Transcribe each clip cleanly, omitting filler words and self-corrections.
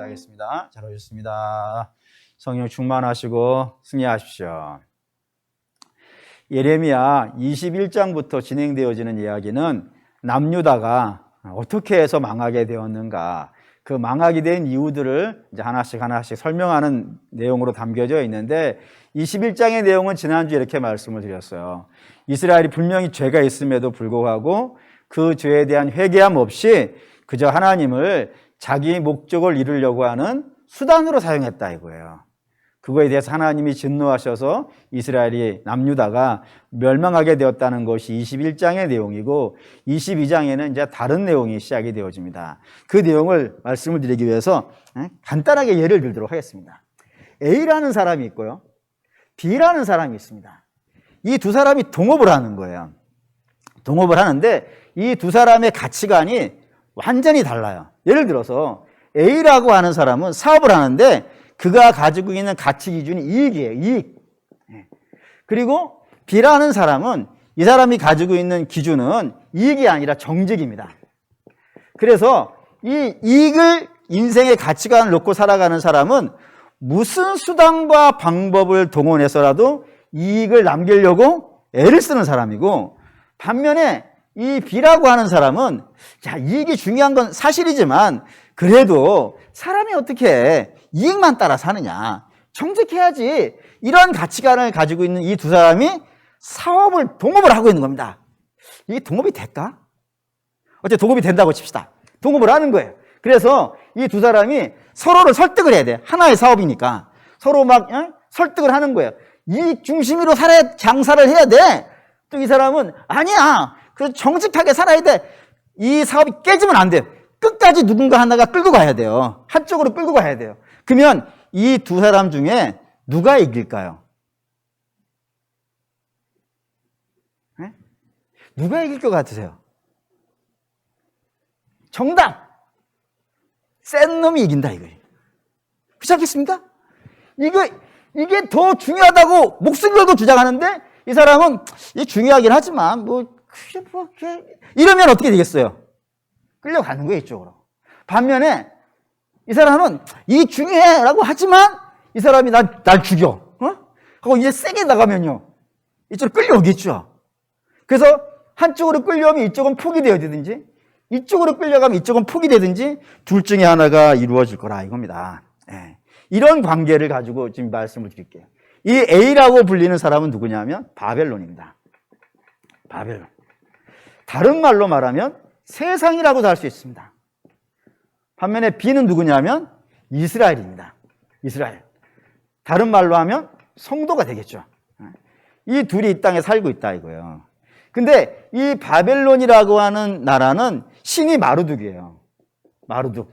기도하겠습니다. 잘 오셨습니다. 성령 충만하시고 승리하십시오. 예레미야 21장부터 진행되어지는 이야기는 남유다가 어떻게 해서 망하게 되었는가, 그 망하게 된 이유들을 이제 하나씩 설명하는 내용으로 담겨져 있는데, 21장의 내용은 지난주에 이렇게 말씀을 드렸어요. 이스라엘이 분명히 죄가 있음에도 불구하고 그 죄에 대한 회개함 없이 그저 하나님을 자기 목적을 이루려고 하는 수단으로 사용했다 이거예요. 그거에 대해서 하나님이 진노하셔서 이스라엘이 남유다가 멸망하게 되었다는 것이 21장의 내용이고, 22장에는 이제 다른 내용이 시작이 되어집니다. 그 내용을 말씀을 드리기 위해서 간단하게 예를 들도록 하겠습니다. A라는 사람이 있고요, B라는 사람이 있습니다. 이 두 사람이 동업을 하는 거예요. 동업을 하는데 이 두 사람의 가치관이 완전히 달라요. 예를 들어서 A라고 하는 사람은 사업을 하는데 그가 가지고 있는 가치 기준이 이익이에요. 이익. 그리고 B라는 사람은 이 사람이 가지고 있는 기준은 이익이 아니라 정직입니다. 그래서 이 이익을, 인생의 가치관을 놓고 살아가는 사람은 무슨 수단과 방법을 동원해서라도 이익을 남기려고 애를 쓰는 사람이고, 반면에 이 B라고 하는 사람은, 자, 이익이 중요한 건 사실이지만 그래도 사람이 어떻게 이익만 따라 사느냐, 정직해야지, 이런 가치관을 가지고 있는 이 두 사람이 동업을 하고 있는 겁니다. 이게 동업이 될까? 어째 동업이 된다고 칩시다. 동업을 하는 거예요. 그래서 이 두 사람이 서로를 설득을 해야 돼. 하나의 사업이니까 서로 막 설득을 하는 거예요. 이익 중심으로 장사를 해야 돼. 또 이 사람은 아니야, 그래서 정직하게 살아야 돼. 이 사업이 깨지면 안 돼요. 끝까지 누군가 하나가 끌고 가야 돼요. 한쪽으로 끌고 가야 돼요. 그러면 이 두 사람 중에 누가 이길까요? 네? 누가 이길 것 같으세요? 정답! 센 놈이 이긴다 이거예요. 그렇지 않겠습니까? 이게 더 중요하다고 목숨 걸고 주장하는데, 이 사람은 이게 중요하긴 하지만 이러면 어떻게 되겠어요? 끌려가는 거예요, 이쪽으로. 반면에 이 사람은 이 중요해라고 하지만 이 사람이 날 죽여. 하고 이제 세게 나가면요, 이쪽으로 끌려오겠죠. 그래서 한쪽으로 끌려오면 이쪽은 포기되어야 되든지, 이쪽으로 끌려가면 이쪽은 포기되든지, 둘 중에 하나가 이루어질 거라 이겁니다. 네. 이런 관계를 가지고 지금 말씀을 드릴게요. 이 A라고 불리는 사람은 누구냐면 바벨론입니다. 바벨론. 다른 말로 말하면 세상이라고도 할 수 있습니다. 반면에 B는 누구냐면 이스라엘입니다. 이스라엘. 다른 말로 하면 성도가 되겠죠. 이 둘이 이 땅에 살고 있다 이거예요. 근데 이 바벨론이라고 하는 나라는 신이 마르둑이에요. 마르둑.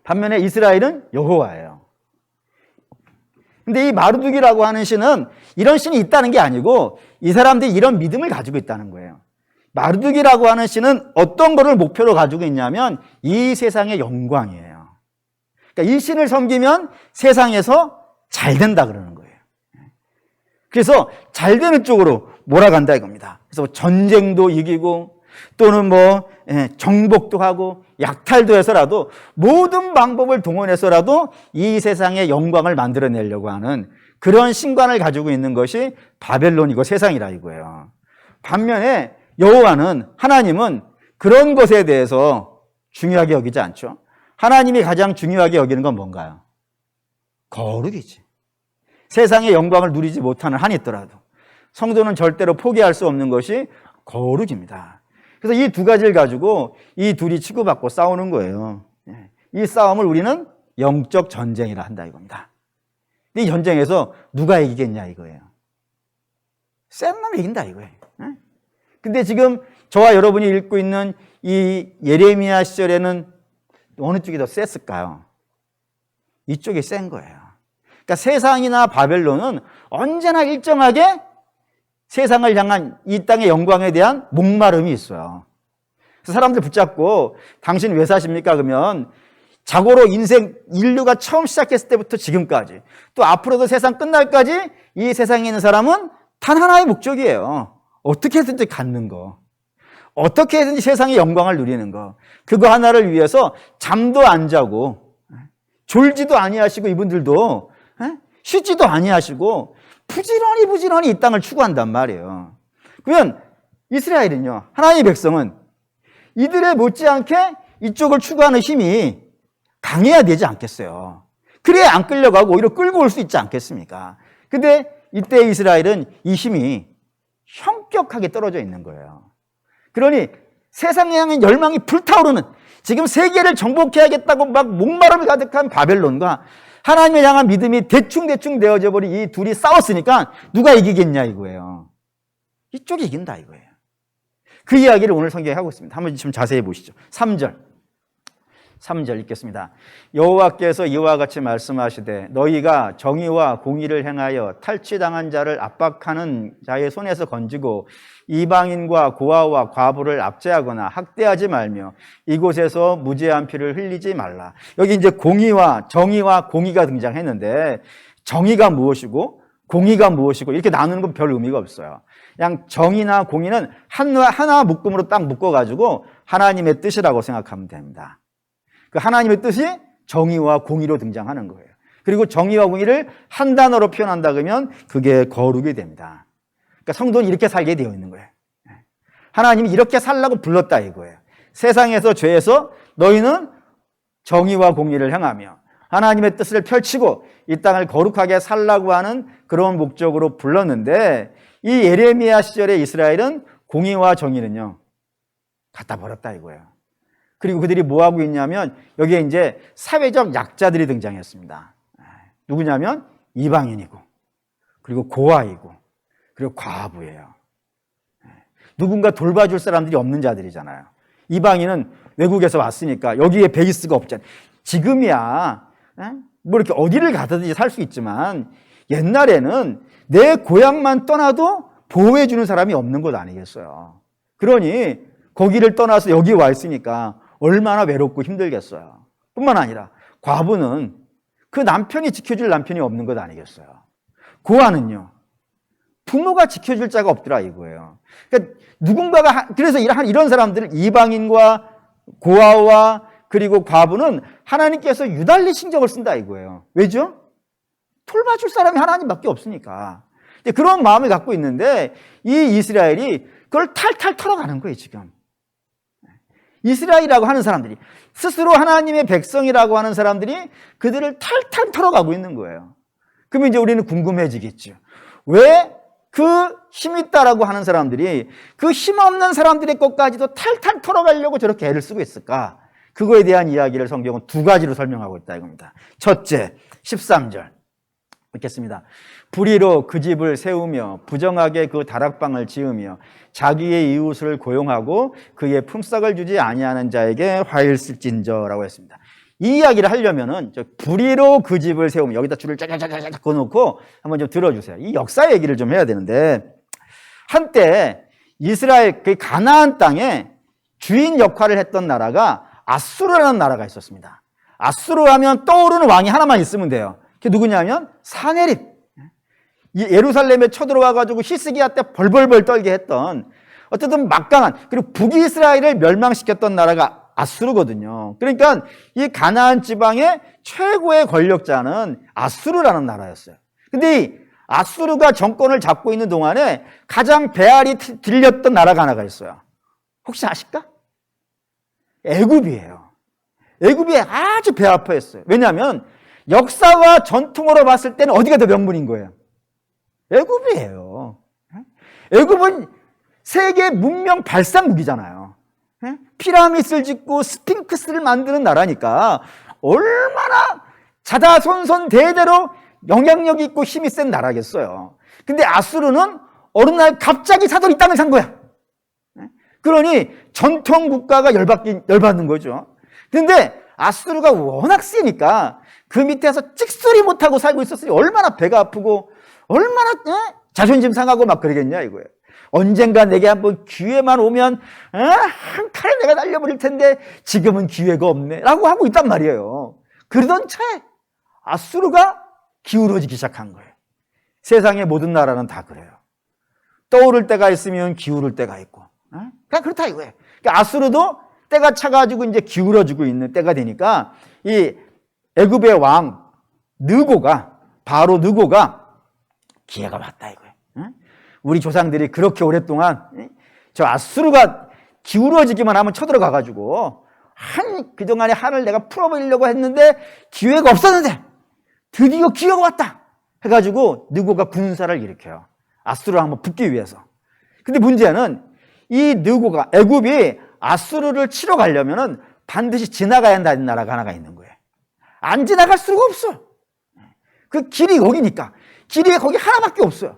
반면에 이스라엘은 여호와예요. 근데 이 마르둑이라고 하는 신은 이런 신이 있다는 게 아니고 이 사람들이 이런 믿음을 가지고 있다는 거예요. 마르둑이라고 하는 신은 어떤 거를 목표로 가지고 있냐면 이 세상의 영광이에요. 그러니까 이 신을 섬기면 세상에서 잘 된다 그러는 거예요. 그래서 잘 되는 쪽으로 몰아간다 이겁니다. 그래서 전쟁도 이기고 또는 정복도 하고 약탈도 해서라도 모든 방법을 동원해서라도 이 세상의 영광을 만들어내려고 하는 그런 신관을 가지고 있는 것이 바벨론이고 세상이라 이거예요. 반면에 여호와는, 하나님은 그런 것에 대해서 중요하게 여기지 않죠. 하나님이 가장 중요하게 여기는 건 뭔가요? 거룩이지. 세상의 영광을 누리지 못하는 한이 있더라도 성도는 절대로 포기할 수 없는 것이 거룩입니다. 그래서 이 두 가지를 가지고 이 둘이 치고받고 싸우는 거예요. 이 싸움을 우리는 영적 전쟁이라 한다 이겁니다. 이 전쟁에서 누가 이기겠냐 이거예요. 센 놈이 이긴다 이거예요. 근데 지금 저와 여러분이 읽고 있는 이 예레미야 시절에는 어느 쪽이 더 셌을까요? 이쪽이 센 거예요. 그러니까 세상이나 바벨론은 언제나 일정하게 세상을 향한 이 땅의 영광에 대한 목마름이 있어요. 그래서 사람들 붙잡고 당신 왜 사십니까? 그러면 자고로 인류가 처음 시작했을 때부터 지금까지 또 앞으로도 세상 끝날까지 이 세상에 있는 사람은 단 하나의 목적이에요. 어떻게 해서든지 갖는 거, 어떻게 해서든지 세상의 영광을 누리는 거, 그거 하나를 위해서 잠도 안 자고 졸지도 아니하시고 이분들도 쉬지도 아니하시고 부지런히 이 땅을 추구한단 말이에요. 그러면 이스라엘은요, 하나님의 백성은 이들의 못지않게 이쪽을 추구하는 힘이 강해야 되지 않겠어요. 그래야 안 끌려가고 오히려 끌고 올 수 있지 않겠습니까? 근데 이때 이스라엘은 이 힘이 현격하게 떨어져 있는 거예요. 그러니 세상에 향한 열망이 불타오르는, 지금 세계를 정복해야겠다고 막 목마름이 가득한 바벨론과 하나님을 향한 믿음이 대충 되어져 버린 이 둘이 싸웠으니까 누가 이기겠냐 이거예요. 이쪽이 이긴다 이거예요. 그 이야기를 오늘 성경에 하고 있습니다. 한번 좀 자세히 보시죠. 3절 읽겠습니다. 여호와께서 이와 같이 말씀하시되 너희가 정의와 공의를 행하여 탈취당한 자를 압박하는 자의 손에서 건지고 이방인과 고아와 과부를 압제하거나 학대하지 말며 이곳에서 무죄한 피를 흘리지 말라. 여기 이제 정의와 공의가 등장했는데 정의가 무엇이고 공의가 무엇이고 이렇게 나누는 건 별 의미가 없어요. 그냥 정의나 공의는 하나 묶음으로 딱 묶어가지고 하나님의 뜻이라고 생각하면 됩니다. 그 하나님의 뜻이 정의와 공의로 등장하는 거예요. 그리고 정의와 공의를 한 단어로 표현한다 그러면 그게 거룩이 됩니다. 그러니까 성도는 이렇게 살게 되어 있는 거예요. 하나님이 이렇게 살라고 불렀다 이거예요. 세상에서 죄에서 너희는 정의와 공의를 행하며 하나님의 뜻을 펼치고 이 땅을 거룩하게 살라고 하는 그런 목적으로 불렀는데 이 예레미야 시절의 이스라엘은 공의와 정의는요 갖다 버렸다 이거예요. 그리고 그들이 뭐 하고 있냐면 여기에 이제 사회적 약자들이 등장했습니다. 누구냐면 이방인이고 그리고 고아이고 그리고 과부예요. 누군가 돌봐줄 사람들이 없는 자들이잖아요. 이방인은 외국에서 왔으니까 여기에 베이스가 없잖아요. 지금이야 뭐 이렇게 어디를 가든지 살 수 있지만 옛날에는 내 고향만 떠나도 보호해주는 사람이 없는 것 아니겠어요. 그러니 거기를 떠나서 여기 와 있으니까 얼마나 외롭고 힘들겠어요. 뿐만 아니라 과부는 그 남편이 지켜줄 남편이 없는 것 아니겠어요. 고아는요 부모가 지켜줄 자가 없더라 이거예요. 그러니까 누군가가 그래서 이런 사람들을 이방인과 고아와 그리고 과부는 하나님께서 유달리 신경을 쓴다 이거예요. 왜죠? 돌봐줄 사람이 하나님밖에 없으니까. 그런 마음을 갖고 있는데 이 이스라엘이 그걸 탈탈 털어가는 거예요 지금. 이스라엘이라고 하는 사람들이 스스로 하나님의 백성이라고 하는 사람들이 그들을 탈탈 털어가고 있는 거예요. 그러면 이제 우리는 궁금해지겠죠. 왜 그 힘있다라고 하는 사람들이 그 힘없는 사람들의 것까지도 탈탈 털어가려고 저렇게 애를 쓰고 있을까? 그거에 대한 이야기를 성경은 두 가지로 설명하고 있다 이겁니다. 첫째, 13절 읽겠습니다. 불의로 그 집을 세우며 부정하게 그 다락방을 지으며 자기의 이웃을 고용하고 그의 품삯을 주지 아니하는 자에게 화일 쓸진저라고 했습니다. 이 이야기를 하려면은 불의로 그 집을 세우며 여기다 줄을 쫙쫙쫙쫙 그어놓고 한번 좀 들어주세요. 이 역사 얘기를 좀 해야 되는데 한때 이스라엘 그 가나안 땅에 주인 역할을 했던 나라가 아수르라는 나라가 있었습니다. 아수르 하면 떠오르는 왕이 하나만 있으면 돼요. 그게 누구냐면 사네립. 예루살렘에 쳐들어와가지고 히스기야 때 벌벌벌 떨게 했던 어쨌든 막강한 그리고 북이스라엘을 멸망시켰던 나라가 아수르거든요. 그러니까 이 가나안 지방의 최고의 권력자는 아수르라는 나라였어요. 근데 이 아수르가 정권을 잡고 있는 동안에 가장 배알이 들렸던 나라가 하나가 있어요. 혹시 아실까? 애굽이에요. 애굽이 아주 배 아파했어요. 왜냐하면 역사와 전통으로 봤을 때는 어디가 더 명분인 거예요? 애굽이에요. 애굽은 세계 문명 발상국이잖아요. 피라미드를 짓고 스핑크스를 만드는 나라니까 얼마나 자다손손 대대로 영향력 있고 힘이 센 나라겠어요. 근데 아수르는 어느 날 갑자기 사돌이 땅을 산 거야. 그러니 전통 국가가 열받는 거죠. 근데 아수르가 워낙 세니까 그 밑에서 찍소리 못하고 살고 있었으니 얼마나 배가 아프고 얼마나 자존심 상하고 막 그러겠냐 이거예요. 언젠가 내게 한번 기회만 오면 한 칼에 내가 날려버릴 텐데 지금은 기회가 없네 라고 하고 있단 말이에요. 그러던 차에 아수르가 기울어지기 시작한 거예요. 세상의 모든 나라는 다 그래요. 떠오를 때가 있으면 기울을 때가 있고 그냥 그렇다 이거예요. 그러니까 아수르도 때가 차가지고 이제 기울어지고 있는 때가 되니까 이 애굽의 왕 느고가, 바로 느고가 기회가 왔다 이거예요. 우리 조상들이 그렇게 오랫동안 저 아수르가 기울어지기만 하면 쳐들어가 가지고 그동안의 한을 내가 풀어버리려고 했는데 기회가 없었는데 드디어 기회가 왔다 해가지고 느고가 군사를 일으켜요. 아수르를 한번 붙기 위해서. 근데 문제는 이 느고가, 애굽이 아수르를 치러 가려면은 반드시 지나가야 한다는 나라가 하나가 있는 거예요. 안 지나갈 수가 없어. 그 길이 거기니까. 길이 거기 하나밖에 없어요.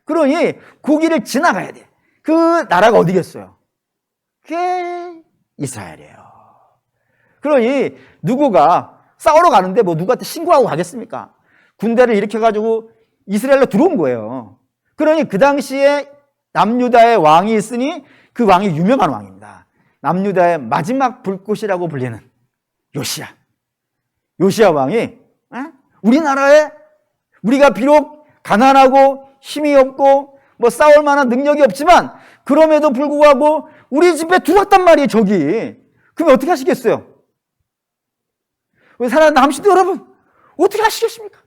그러니 그 길을 지나가야 돼. 그 나라가 어디겠어요? 그게 이스라엘이에요. 그러니 누구가 싸우러 가는데 뭐 누구한테 신고하고 가겠습니까? 군대를 일으켜가지고 이스라엘로 들어온 거예요. 그러니 그 당시에 남유다의 왕이 있으니 그 왕이 유명한 왕입니다. 남유다의 마지막 불꽃이라고 불리는 요시야. 요시야 왕이 우리나라에 우리가 비록 가난하고 힘이 없고 뭐 싸울 만한 능력이 없지만 그럼에도 불구하고 우리 집에 들어왔단 말이에요, 적이. 그러면 어떻게 하시겠어요? 우리 사랑하는 남신도 여러분, 어떻게 하시겠습니까?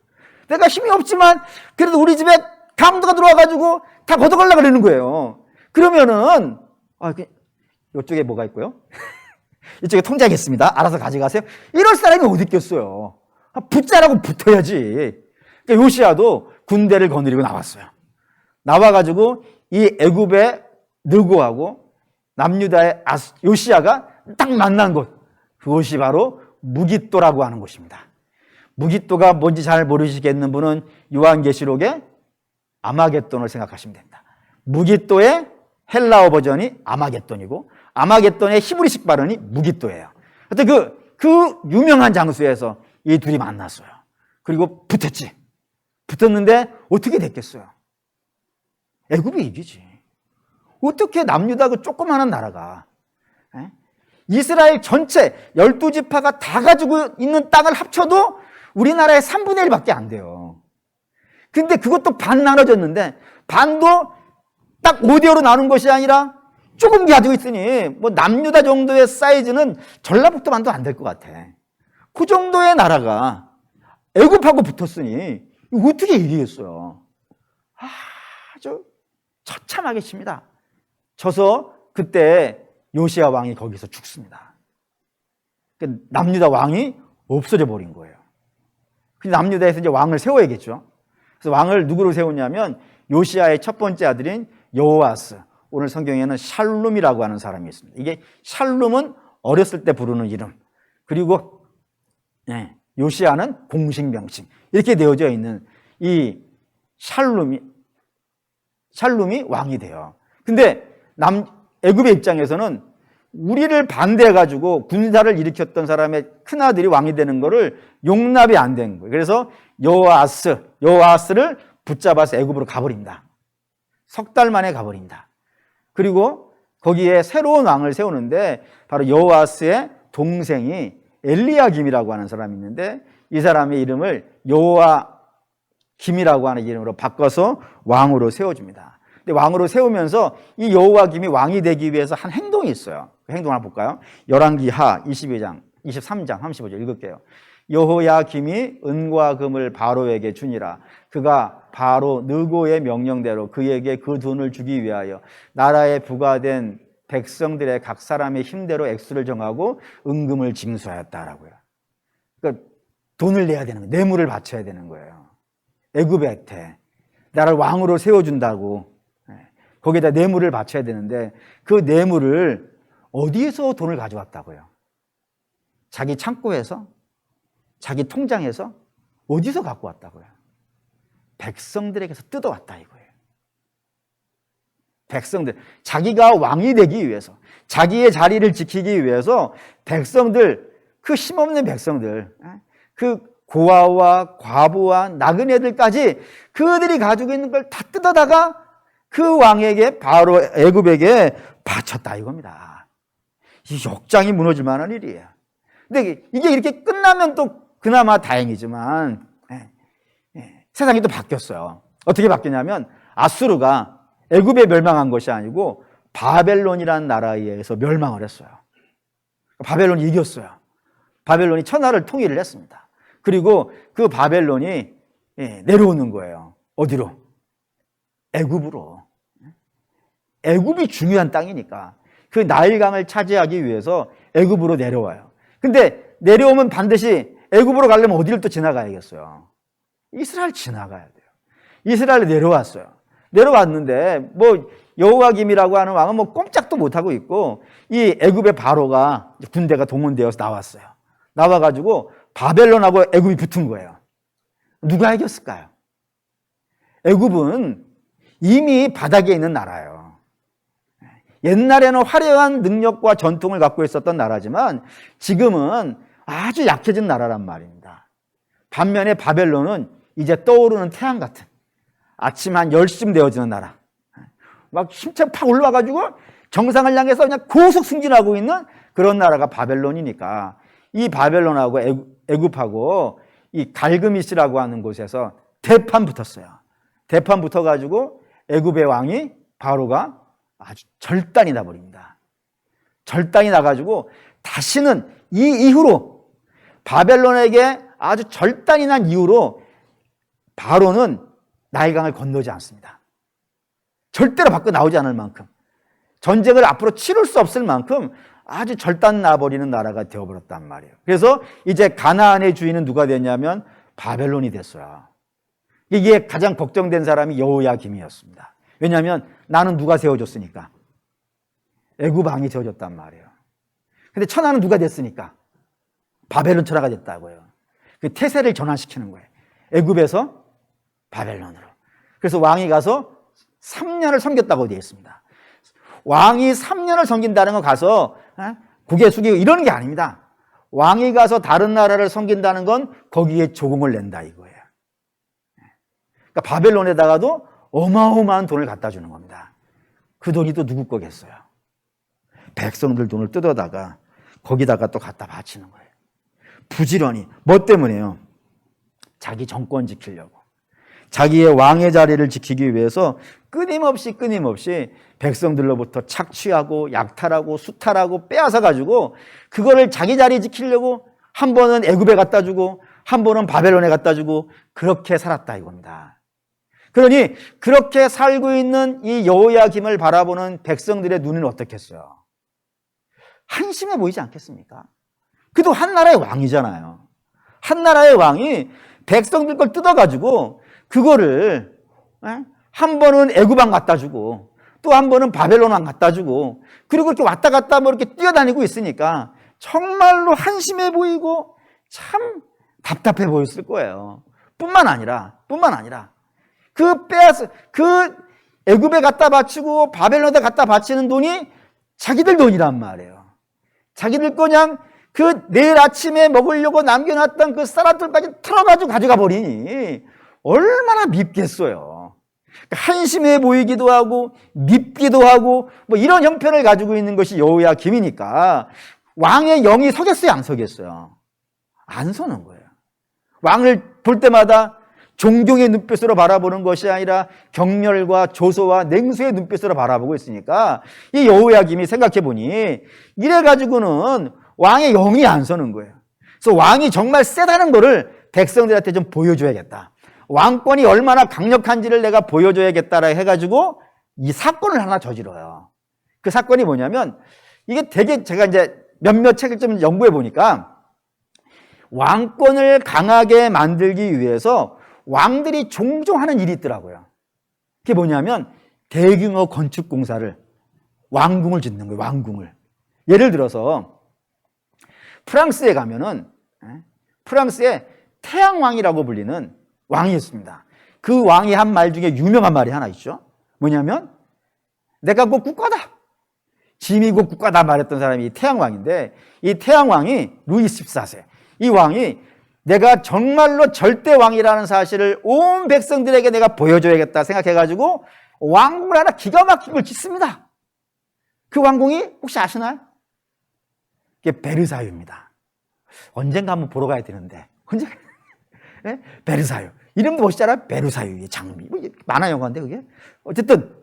내가 힘이 없지만 그래도 우리 집에 강도가 들어와가지고 다 걷어가려고 그러는 거예요. 그러면은 이쪽에 뭐가 있고요? 이쪽에 통제하겠습니다. 알아서 가져가세요. 이럴 사람이 어디 있겠어요? 붙자라고 붙어야지. 그러니까 요시야도 군대를 거느리고 나왔어요. 나와가지고 이 애굽의 느고하고 남유다의 요시야가 딱 만난 곳, 그곳이 바로 무깃도라고 하는 곳입니다. 무깃도가 뭔지 잘 모르시겠는 분은 요한계시록의 아마겟돈을 생각하시면 됩니다. 무깃도의 헬라어 버전이 아마겟돈이고 아마겟돈의 히브리식 발음이 무깃도예요. 하여튼 그 유명한 장소에서 이 둘이 만났어요. 그리고 붙었지. 붙었는데 어떻게 됐겠어요? 애굽이 이기지. 어떻게 남유다 그 조그마한 나라가 이스라엘 전체 12지파가 다 가지고 있는 땅을 합쳐도 우리나라의 3분의 1밖에 안 돼요. 근데 그것도 반 나눠졌는데 반도 딱 5대5로 나눈 것이 아니라 조금 가지고 있으니 뭐 남유다 정도의 사이즈는 전라북도만도 안 될 것 같아. 그 정도의 나라가 애굽하고 붙었으니 어떻게 이기겠어요? 아주 처참하게 칩니다. 져서 그때 요시야 왕이 거기서 죽습니다. 남유다 왕이 없어져 버린 거예요. 근데 남유다에서 이제 왕을 세워야겠죠. 그래서 왕을 누구로 세우냐면 요시야의 첫 번째 아들인 여호아스, 오늘 성경에는 샬룸이라고 하는 사람이 있습니다. 이게 샬룸은 어렸을 때 부르는 이름, 그리고 요시야는 공식 명칭, 이렇게 되어져 있는 이 샬룸이 왕이 돼요. 근데 애굽의 입장에서는 우리를 반대해가지고 군사를 일으켰던 사람의 큰아들이 왕이 되는 거를 용납이 안 된 거예요. 그래서 여호아스를 붙잡아서 애굽으로 가버린다. 석 달 만에 가버린다. 그리고 거기에 새로운 왕을 세우는데 바로 여호아스의 동생이 엘리야김이라고 하는 사람이 있는데 이 사람의 이름을 여호야김이라고 하는 이름으로 바꿔서 왕으로 세워줍니다. 근데 왕으로 세우면서 이 여호야김이 왕이 되기 위해서 한 행동이 있어요. 그 행동 한번 볼까요? 열왕기하 22장, 23장, 35절 읽을게요. 여호야김이 은과 금을 바로에게 주니라. 그가 바로 느고의 명령대로 그에게 그 돈을 주기 위하여 나라에 부과된 백성들의 각 사람의 힘대로 액수를 정하고 은금을 징수하였다라고요. 그러니까 돈을 내야 되는 거예요. 뇌물을 바쳐야 되는 거예요. 애굽한테 나라를 왕으로 세워준다고 거기에다 뇌물을 바쳐야 되는데 그 뇌물을 어디에서 돈을 가져왔다고요? 자기 창고에서? 자기 통장에서? 어디서 갖고 왔다고요? 백성들에게서 뜯어왔다 이거예요. 백성들, 자기가 왕이 되기 위해서, 자기의 자리를 지키기 위해서 백성들, 그 힘없는 백성들, 그 고아와 과부와 나그네들까지 그들이 가지고 있는 걸 다 뜯어다가 그 왕에게, 바로 애굽에게 바쳤다 이겁니다. 이 역장이 무너질 만한 일이에요. 근데 이게 이렇게 끝나면 또 그나마 다행이지만 세상이 또 바뀌었어요. 어떻게 바뀌냐면 아수르가 애굽에 멸망한 것이 아니고 바벨론이라는 나라에 의해서 멸망을 했어요. 바벨론이 이겼어요. 바벨론이 천하를 통일을 했습니다. 그리고 그 바벨론이 내려오는 거예요. 어디로? 애굽으로. 애굽이 중요한 땅이니까 그 나일강을 차지하기 위해서 애굽으로 내려와요. 근데 내려오면 반드시 애굽으로 가려면 어디를 또 지나가야겠어요? 이스라엘 지나가야 돼요. 이스라엘에 내려왔어요. 내려왔는데 뭐 여호야김이라고 하는 왕은 뭐 꼼짝도 못하고 있고 이 애굽의 바로가 군대가 동원되어서 나왔어요. 나와가지고 바벨론하고 애굽이 붙은 거예요. 누가 이겼을까요? 애굽은 이미 바닥에 있는 나라예요. 옛날에는 화려한 능력과 전통을 갖고 있었던 나라지만 지금은 아주 약해진 나라란 말입니다. 반면에 바벨론은 이제 떠오르는 태양 같은 아침 한 10시쯤 되어지는 나라. 막 힘차게 팍 올라와가지고 정상을 향해서 그냥 고속 승진하고 있는 그런 나라가 바벨론이니까 이 바벨론하고 애굽하고 이 갈그미스라고 하는 곳에서 대판 붙었어요. 대판 붙어가지고 애굽의 왕이 바로가 아주 절단이 나버립니다. 절단이 나가지고 다시는 이 이후로 바벨론에게 아주 절단이 난 이후로 바로는 나일강을 건너지 않습니다. 절대로 밖으로 나오지 않을 만큼 전쟁을 앞으로 치를 수 없을 만큼 아주 절단 나버리는 나라가 되어버렸단 말이에요. 그래서 이제 가나안의 주인은 누가 됐냐면 바벨론이 됐어요. 이게 가장 걱정된 사람이 여호야김이었습니다. 왜냐하면 나는 누가 세워줬으니까 애굽 왕이 세워줬단 말이에요. 근데 천하는 누가 됐으니까 바벨론 천하가 됐다고요. 그 태세를 전환시키는 거예요. 애굽에서 바벨론으로. 그래서 왕이 가서 3년을 섬겼다고 되어 있습니다. 왕이 3년을 섬긴다는 건 가서 고개 숙이고 이러는 게 아닙니다. 왕이 가서 다른 나라를 섬긴다는 건 거기에 조공을 낸다 이거예요. 그러니까 바벨론에다가도 어마어마한 돈을 갖다 주는 겁니다. 그 돈이 또 누구 거겠어요? 백성들 돈을 뜯어다가 거기다가 또 갖다 바치는 거예요. 부지런히. 뭐 때문에요? 자기 정권 지키려고. 자기의 왕의 자리를 지키기 위해서 끊임없이 백성들로부터 착취하고 약탈하고 수탈하고 빼앗아가지고 그거를 자기 자리 지키려고 한 번은 애굽에 갖다 주고 한 번은 바벨론에 갖다 주고 그렇게 살았다 이겁니다. 그러니 그렇게 살고 있는 이 여호야김을 바라보는 백성들의 눈은 어떻겠어요? 한심해 보이지 않겠습니까? 그도 한 나라의 왕이잖아요. 한 나라의 왕이 백성들 걸 뜯어가지고 그거를 한 번은 애굽 왕 갖다 주고 또 한 번은 바벨론 왕 갖다 주고 그리고 이렇게 왔다 갔다 뭐 이렇게 뛰어다니고 있으니까 정말로 한심해 보이고 참 답답해 보였을 거예요. 뿐만 아니라 그 애굽에 갖다 바치고 바벨론에 갖다 바치는 돈이 자기들 돈이란 말이에요. 자기들 그냥 그 내일 아침에 먹으려고 남겨놨던 그 쌀알들까지 털어가지고 가져가 버리니 얼마나 밉겠어요. 한심해 보이기도 하고 밉기도 하고 뭐 이런 형편을 가지고 있는 것이 여호야김이니까 왕의 영이 서겠어요, 안 서겠어요? 안 서는 거예요. 왕을 볼 때마다 존경의 눈빛으로 바라보는 것이 아니라 경멸과 조소와 냉소의 눈빛으로 바라보고 있으니까 이 여호야김이 생각해 보니 이래 가지고는 왕의 영이 안 서는 거예요. 그래서 왕이 정말 세다는 거를 백성들한테 좀 보여줘야겠다. 왕권이 얼마나 강력한지를 내가 보여줘야겠다라 해가지고 이 사건을 하나 저질러요. 그 사건이 뭐냐면 이게 되게 제가 이제 몇몇 책을 좀 연구해 보니까 왕권을 강하게 만들기 위해서 왕들이 종종 하는 일이 있더라고요. 그게 뭐냐면 대규모 건축 공사를 왕궁을 짓는 거예요. 왕궁을. 예를 들어서 프랑스에 가면은 프랑스에 태양왕이라고 불리는 왕이 있습니다. 그 왕이 한 말 중에 유명한 말이 하나 있죠. 뭐냐면 내가 곧 국가다. 짐이 곧 국가다 말했던 사람이 태양왕인데 이 태양왕이 루이 14세. 이 왕이 내가 정말로 절대왕이라는 사실을 온 백성들에게 내가 보여줘야겠다 생각해가지고 왕궁을 하나 기가 막힌 걸 짓습니다. 그 왕궁이 혹시 아시나요? 그게 베르사유입니다. 언젠가 한번 보러 가야 되는데 언제? 네? 베르사유. 이름도 멋있잖아요. 베르사유의 장미. 뭐 만화 영화인데 그게. 어쨌든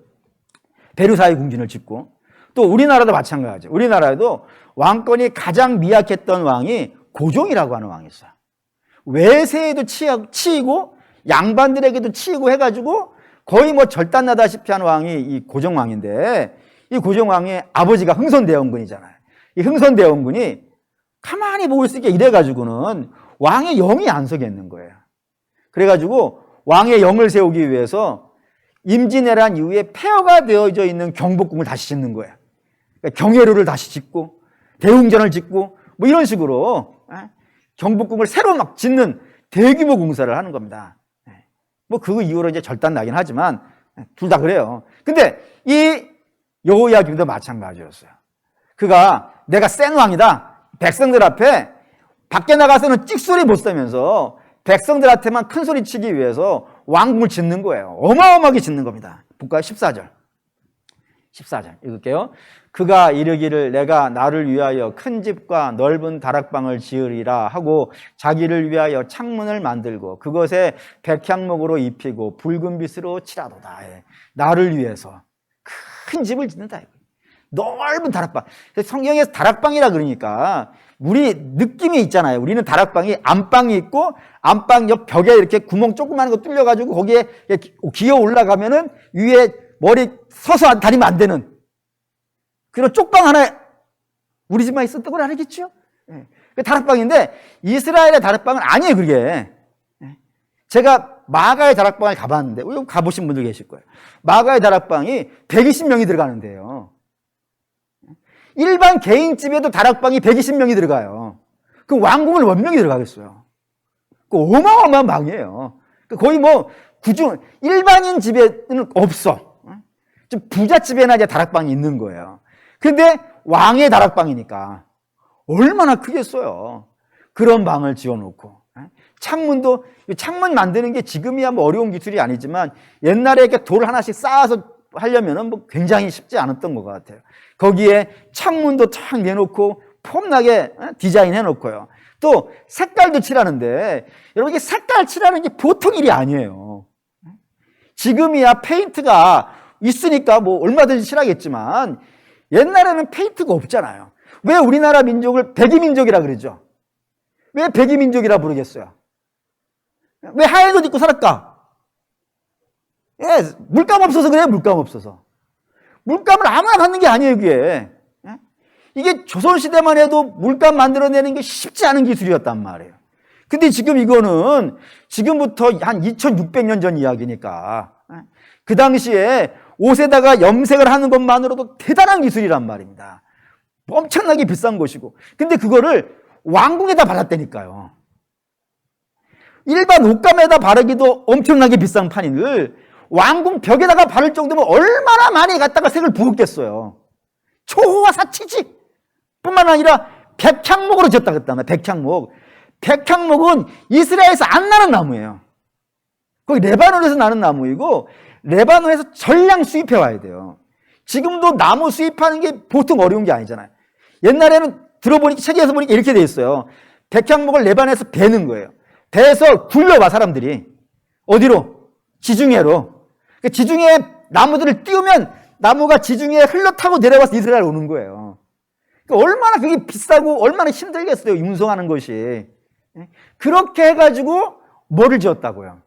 베르사유 궁전을 짓고 또 우리나라도 마찬가지죠. 우리나라에도 왕권이 가장 미약했던 왕이 고종이라고 하는 왕이 있어요. 외세에도 치이고 양반들에게도 치이고 해가지고 거의 뭐 절단나다시피 한 왕이 이 고종왕인데, 이 고종왕의 아버지가 흥선대원군이잖아요. 이 흥선대원군이 가만히 보고 있으니까 이래가지고는 왕의 영이 안 서겠는 거예요. 그래가지고 왕의 영을 세우기 위해서 임진왜란 이후에 폐허가 되어져 있는 경복궁을 다시 짓는 거예요. 그러니까 경회로를 다시 짓고 대웅전을 짓고 뭐 이런 식으로 경복궁을 새로 막 짓는 대규모 공사를 하는 겁니다. 뭐 그 이후로 이제 절단 나긴 하지만 둘 다 그래요. 근데 이 여호야김도 마찬가지였어요. 그가 내가 센 왕이다. 백성들 앞에 밖에 나가서는 찍소리 못 쓰면서 백성들한테만 큰 소리 치기 위해서 왕궁을 짓는 거예요. 어마어마하게 짓는 겁니다. 볼까요? 14절. 14절 읽을게요. 그가 이르기를 내가 나를 위하여 큰 집과 넓은 다락방을 지으리라 하고 자기를 위하여 창문을 만들고 그것에 백향목으로 입히고 붉은 빛으로 칠하도다. 나를 위해서 큰 집을 짓는다. 넓은 다락방. 성경에서 다락방이라 그러니까 우리 느낌이 있잖아요. 우리는 다락방이 안방이 있고 안방 옆 벽에 이렇게 구멍 조그마한 거 뚫려가지고 거기에 기어 올라가면은 위에 머리 서서 다니면 안 되는 그런 쪽방 하나 우리 집만 있었던 걸 알겠죠? 다락방인데 이스라엘의 다락방은 아니에요, 그게. 제가 마가의 다락방을 가봤는데 가보신 분들 계실 거예요. 마가의 다락방이 120명이 들어가는데요. 일반 개인집에도 다락방이 120명이 들어가요. 그 왕궁을 몇 명이 들어가겠어요? 그 어마어마한 방이에요. 거의 뭐 일반인 집에는 없어. 좀 부잣집에나 이제 다락방이 있는 거예요. 근데 왕의 다락방이니까 얼마나 크겠어요. 그런 방을 지어놓고 창문도 창문 만드는 게 지금이야 뭐 어려운 기술이 아니지만 옛날에 이렇게 돌 하나씩 쌓아서 하려면은 뭐 굉장히 쉽지 않았던 것 같아요. 거기에 창문도 탁 내놓고 폼나게 디자인 해놓고요. 또 색깔도 칠하는데 여러분 이게 색깔 칠하는 게 보통 일이 아니에요. 지금이야 페인트가 있으니까 뭐 얼마든지 칠하겠지만 옛날에는 페인트가 없잖아요. 왜 우리나라 민족을 백이민족이라 그러죠? 왜 백이민족이라 부르겠어요? 왜 하얀 옷 입고 살았까? 물감 없어서 그래요. 물감 없어서. 물감을 아무나 갖는 게 아니에요, 그게. 이게 조선시대만 해도 물감 만들어내는 게 쉽지 않은 기술이었단 말이에요. 근데 지금 이거는 지금부터 한 2600년 전 이야기니까 그 당시에 옷에다가 염색을 하는 것만으로도 대단한 기술이란 말입니다. 엄청나게 비싼 것이고. 근데 그거를 왕궁에다 발랐다니까요. 일반 옷감에다 바르기도 엄청나게 비싼 판인을 왕궁 벽에다가 바를 정도면 얼마나 많이 갖다가 색을 부었겠어요. 초호화 사치지 뿐만 아니라 백향목으로 지었다 그랬단 말이에요. 백향목. 백향목은 이스라엘에서 안 나는 나무예요. 거기 레바논에서 나는 나무이고 레바논에서 전량 수입해 와야 돼요. 지금도 나무 수입하는 게 보통 어려운 게 아니잖아요. 옛날에는 들어보니까 책에서 보니까 이렇게 돼 있어요. 백향목을 레바논에서 베는 거예요. 배에서 굴려와 사람들이 어디로? 지중해로. 그 지중해 나무들을 띄우면 나무가 지중해에 흘러타고 내려와서 이스라엘 오는 거예요. 그러니까 얼마나 그게 비싸고 얼마나 힘들겠어요. 운송하는 것이. 그렇게 해가지고 뭐를 지었다고요?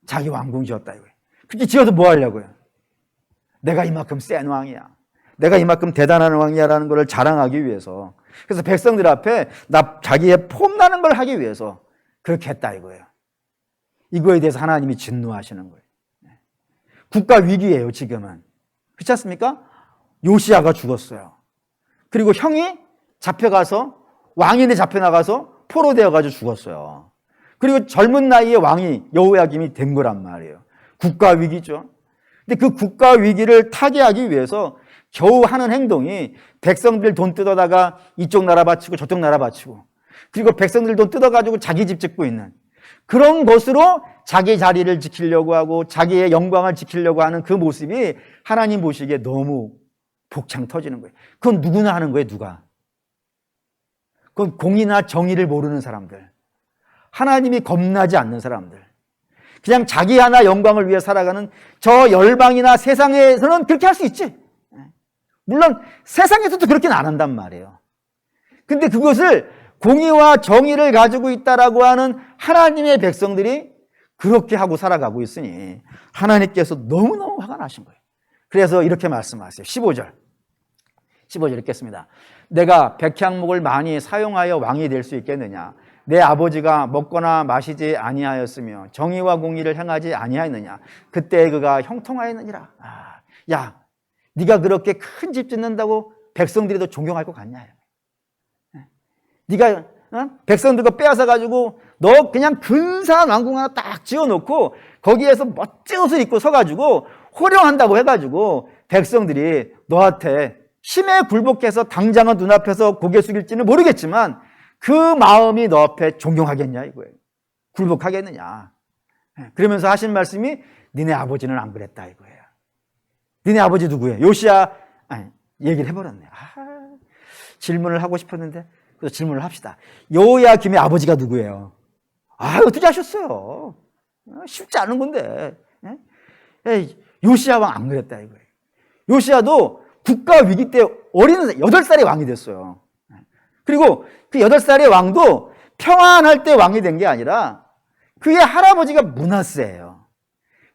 자기 왕궁 지었다 이거예요. 그렇게 지어서 뭐 하려고요? 내가 이만큼 센 왕이야. 내가 이만큼 대단한 왕이야라는 걸 자랑하기 위해서. 그래서 백성들 앞에 자기의 폼나는 걸 하기 위해서 그렇게 했다 이거예요. 이거에 대해서 하나님이 진노하시는 거예요. 국가 위기예요, 지금은. 그렇지 않습니까? 요시야가 죽었어요. 그리고 형이 잡혀가서 왕인데 잡혀나가서 포로되어가지고 죽었어요. 그리고 젊은 나이에 왕이 여호야김이 된 거란 말이에요. 국가 위기죠. 근데 그 국가 위기를 타개하기 위해서 겨우 하는 행동이 백성들 돈 뜯어다가 이쪽 나라 바치고 저쪽 나라 바치고 그리고 백성들 돈 뜯어가지고 자기 집 짓고 있는 그런 것으로 자기 자리를 지키려고 하고 자기의 영광을 지키려고 하는 그 모습이 하나님 보시기에 너무 복창 터지는 거예요. 그건 누구나 하는 거예요, 누가. 그건 공의나 정의를 모르는 사람들. 하나님이 겁나지 않는 사람들. 그냥 자기 하나 영광을 위해 살아가는 저 열방이나 세상에서는 그렇게 할 수 있지. 물론 세상에서도 그렇게는 안 한단 말이에요. 근데 그것을 공의와 정의를 가지고 있다라고 하는 하나님의 백성들이 그렇게 하고 살아가고 있으니 하나님께서 너무너무 화가 나신 거예요. 그래서 이렇게 말씀하세요. 15절 읽겠습니다. 내가 백향목을 많이 사용하여 왕이 될 수 있겠느냐? 내 아버지가 먹거나 마시지 아니하였으며 정의와 공의를 행하지 아니하였느냐? 그때 그가 형통하였느니라. 야, 네가 그렇게 큰 집 짓는다고 백성들이 더 존경할 것 같냐? 네가 백성들 거 빼앗아 가지고 너 그냥 근사한 왕궁 하나 딱 지어놓고 거기에서 멋진 옷을 입고 서가지고 호령한다고 해가지고 백성들이 너한테 힘에 굴복해서 당장은 눈앞에서 고개 숙일지는 모르겠지만 그 마음이 너 앞에 존경하겠냐 이거예요. 굴복하겠느냐. 그러면서 하신 말씀이 니네 아버지는 안 그랬다 이거예요. 니네 아버지 누구예요? 요시야. 얘기를 해버렸네. 질문을 하고 싶었는데 그래서 질문을 합시다. 여호야김의 아버지가 누구예요? 어떻게 하셨어요? 쉽지 않은 건데. 요시야 왕 안 그랬다 이거예요. 요시야도 국가 위기 때 어린 8살에 왕이 됐어요. 그리고 그 8살의 왕도 평안할 때 왕이 된 게 아니라 그의 할아버지가 므낫세예요.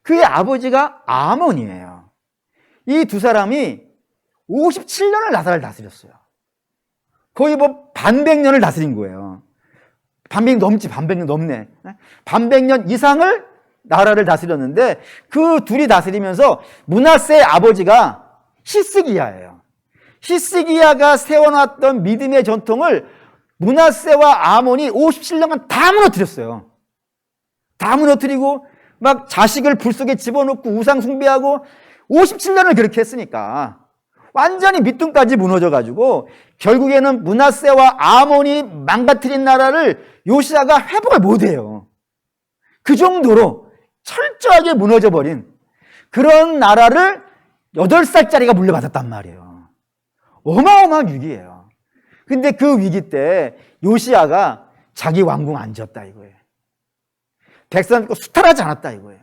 그의 아버지가 아몬이에요. 이 두 사람이 57년을 나라를 다스렸어요. 거의 반백년을 다스린 거예요. 반백년 넘네. 반백년 이상을 나라를 다스렸는데 그 둘이 다스리면서 므낫세의 아버지가 히스기야예요. 히스기야가 세워놨던 믿음의 전통을 므낫세와 아몬이 57년간 다 무너뜨렸어요. 다 무너뜨리고 막 자식을 불 속에 집어넣고 우상 숭배하고 57년을 그렇게 했으니까 완전히 밑둥까지 무너져가지고 결국에는 므낫세와 아몬이 망가뜨린 나라를 요시야가 회복을 못해요. 그 정도로 철저하게 무너져버린 그런 나라를 8살짜리가 물려받았단 말이에요. 어마어마한 위기예요. 근데 그 위기 때 요시야가 자기 왕궁 안 지었다 이거예요. 백성 수탈하지 않았다 이거예요.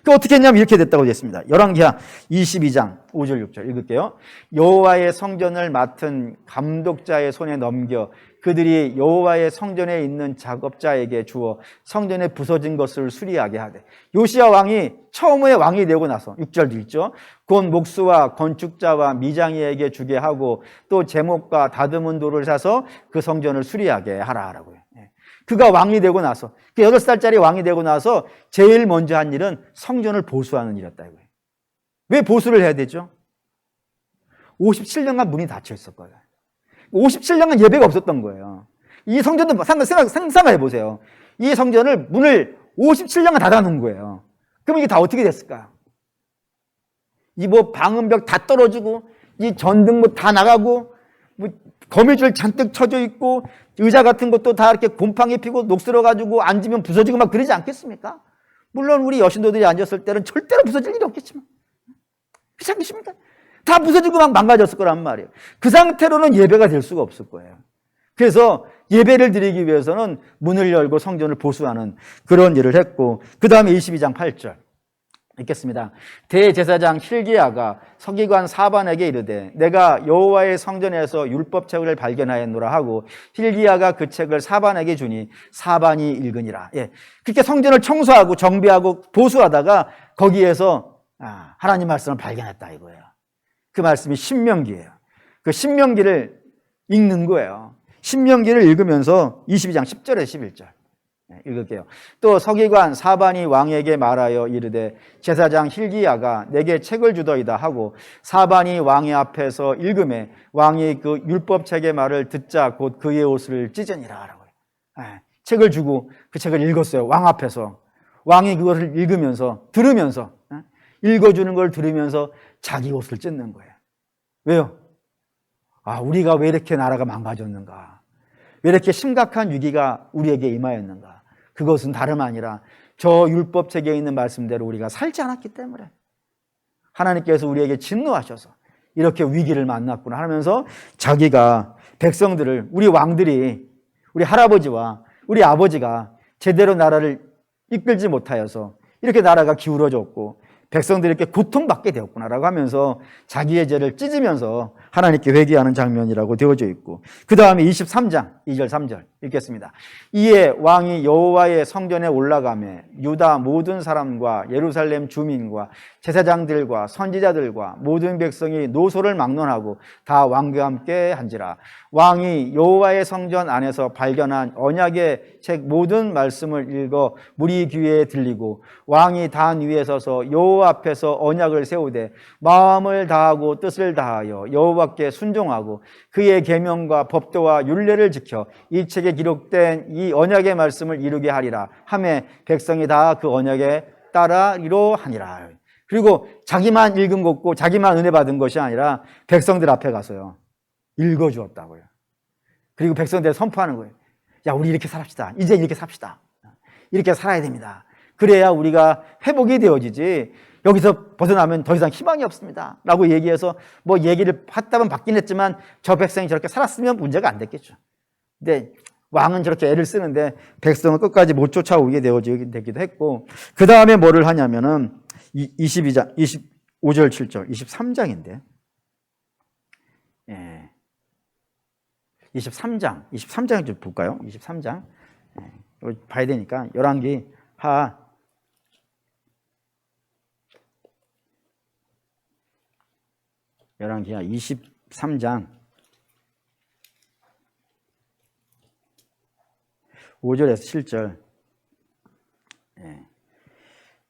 그 어떻게 했냐면 이렇게 됐다고 됐습니다. 열왕기하 22장 5절 6절 읽을게요. 여호와의 성전을 맡은 감독자의 손에 넘겨 그들이 여호와의 성전에 있는 작업자에게 주어 성전에 부서진 것을 수리하게 하되 요시야 왕이 처음에 왕이 되고 나서 6절도 있죠. 곧 목수와 건축자와 미장이에게 주게 하고 또 제목과 다듬은 돌을 사서 그 성전을 수리하게 하라라고요. 그가 왕이 되고 나서 그 8살짜리 왕이 되고 나서 제일 먼저 한 일은 성전을 보수하는 일이었다 이거예요. 왜 보수를 해야 되죠? 57년간 문이 닫혀 있었거든요. 57년간 예배가 없었던 거예요. 이 성전도 상상해 보세요. 이 성전을 문을 57년간 닫아놓은 거예요. 그럼 이게 다 어떻게 됐을까요? 이 방음벽 다 떨어지고 이 전등 다 나가고 거미줄 잔뜩 쳐져 있고 의자 같은 것도 다 이렇게 곰팡이 피고 녹슬어가지고 앉으면 부서지고 막 그러지 않겠습니까? 물론 우리 여신도들이 앉았을 때는 절대로 부서질 일이 없겠지만 그렇지 않겠습니까? 다 부서지고 막 망가졌을 거란 말이에요. 그 상태로는 예배가 될 수가 없을 거예요. 그래서 예배를 드리기 위해서는 문을 열고 성전을 보수하는 그런 일을 했고 그 다음에 22장 8절 읽겠습니다. 대제사장 힐기야가 서기관 사반에게 이르되 내가 여호와의 성전에서 율법책을 발견하였노라 하고 힐기야가 그 책을 사반에게 주니 사반이 읽으니라. 그렇게 성전을 청소하고 정비하고 보수하다가 거기에서 하나님 말씀을 발견했다 이거예요. 그 말씀이 신명기예요. 그 신명기를 읽는 거예요. 신명기를 읽으면서 22장 10절에 11절 읽을게요. 또 서기관 사반이 왕에게 말하여 이르되 제사장 힐기야가 내게 책을 주더이다 하고 사반이 왕의 앞에서 읽음에 왕이 그 율법책의 말을 듣자 곧 그의 옷을 찢으니라 라고 책을 주고 그 책을 읽었어요. 왕 앞에서. 왕이 그것을 읽으면서 들으면서 읽어주는 걸 들으면서 자기 옷을 찢는 거예요. 왜요? 우리가 왜 이렇게 나라가 망가졌는가? 왜 이렇게 심각한 위기가 우리에게 임하였는가? 그것은 다름 아니라 저 율법책에 있는 말씀대로 우리가 살지 않았기 때문에 하나님께서 우리에게 진노하셔서 이렇게 위기를 만났구나 하면서 자기가 백성들을 우리 왕들이 우리 할아버지와 우리 아버지가 제대로 나라를 이끌지 못하여서 이렇게 나라가 기울어졌고 백성들이 이렇게 고통받게 되었구나라고 하면서 자기의 죄를 찢으면서 하나님께 회개하는 장면이라고 되어져 있고, 그 다음에 23장 2절 3절 읽겠습니다. 이에 왕이 여호와의 성전에 올라가매 유다 모든 사람과 예루살렘 주민과 제사장들과 선지자들과 모든 백성이 노소를 막론하고 다 왕과 함께 한지라. 왕이 여호와의 성전 안에서 발견한 언약의 책 모든 말씀을 읽어 무리 귀에 들리고, 왕이 단 위에 서서 여호와 앞에서 언약을 세우되 마음을 다하고 뜻을 다하여 여호와께 순종하고 그의 계명과 법도와 율례를 지켜 이 책에 기록된 이 언약의 말씀을 이루게 하리라 하매 백성이 다 그 언약에 따라리로 하니라. 그리고 자기만 읽은 것고 자기만 은혜 받은 것이 아니라 백성들 앞에 가서요 읽어주었다고요. 그리고 백성들 선포하는 거예요. 야, 우리 이렇게 살합시다. 이제 이렇게 삽시다. 이렇게 살아야 됩니다. 그래야 우리가 회복이 되어지지, 여기서 벗어나면 더 이상 희망이 없습니다 라고 얘기해서 뭐 얘기를 했다면 받긴 했지만 저 백성이 저렇게 살았으면 문제가 안 됐겠죠. 근데 왕은 저렇게 애를 쓰는데 백성은 끝까지 못 쫓아오게 되기도 했고, 그 다음에 뭐를 하냐면은 22장 25절 7절 23장인데 23장 좀 볼까요? 23장 봐야 되니까 열왕기 하 23장 5절에서 7절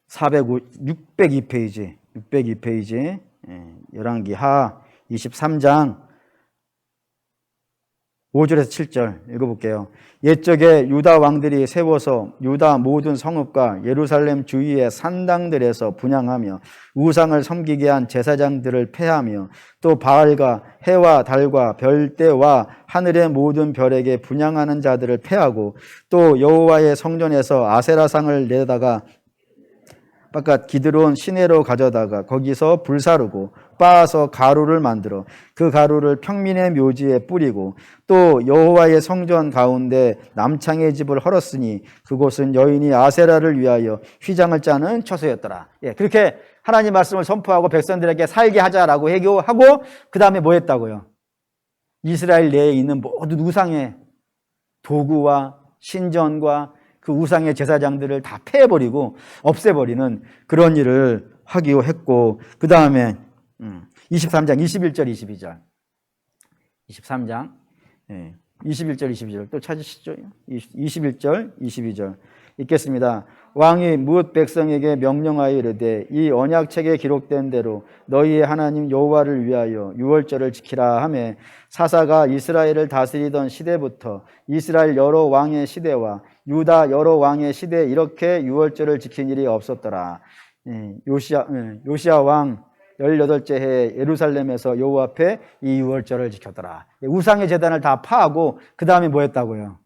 602페이지 열왕기 하 23장 5절에서 7절 읽어볼게요. 옛적에 유다 왕들이 세워서 유다 모든 성읍과 예루살렘 주위의 산당들에서 분향하며 우상을 섬기게 한 제사장들을 폐하며 또 바알과 해와 달과 별대와 하늘의 모든 별에게 분향하는 자들을 폐하고 또 여호와의 성전에서 아세라상을 내다가 바깥 기드론 시내로 가져다가 거기서 불사르고 빻아서 가루를 만들어 그 가루를 평민의 묘지에 뿌리고 또 여호와의 성전 가운데 남창의 집을 헐었으니 그곳은 여인이 아세라를 위하여 휘장을 짜는 처소였더라. 그렇게 하나님 말씀을 선포하고 백성들에게 살게 하자라고 해교하고, 그 다음에 뭐 했다고요? 이스라엘 내에 있는 모든 우상의 도구와 신전과 그 우상의 제사장들을 다 패해버리고 없애버리는 그런 일을 하기로 했고, 그 다음에 23장 21절 22절 23장 21절 22절 또 찾으시죠? 21절 22절 읽겠습니다. 왕이 뭇 백성에게 명령하여 이르되 이 언약책에 기록된 대로 너희의 하나님 여호와를 위하여 유월절을 지키라 하매 사사가 이스라엘을 다스리던 시대부터 이스라엘 여러 왕의 시대와 유다 여러 왕의 시대에 이렇게 유월절을 지킨 일이 없었더라. 요시야 왕 18째 해에 예루살렘에서 여호와 앞에 이 유월절을 지켰더라. 우상의 제단을 다 파하고 그 다음에 뭐 했다고요?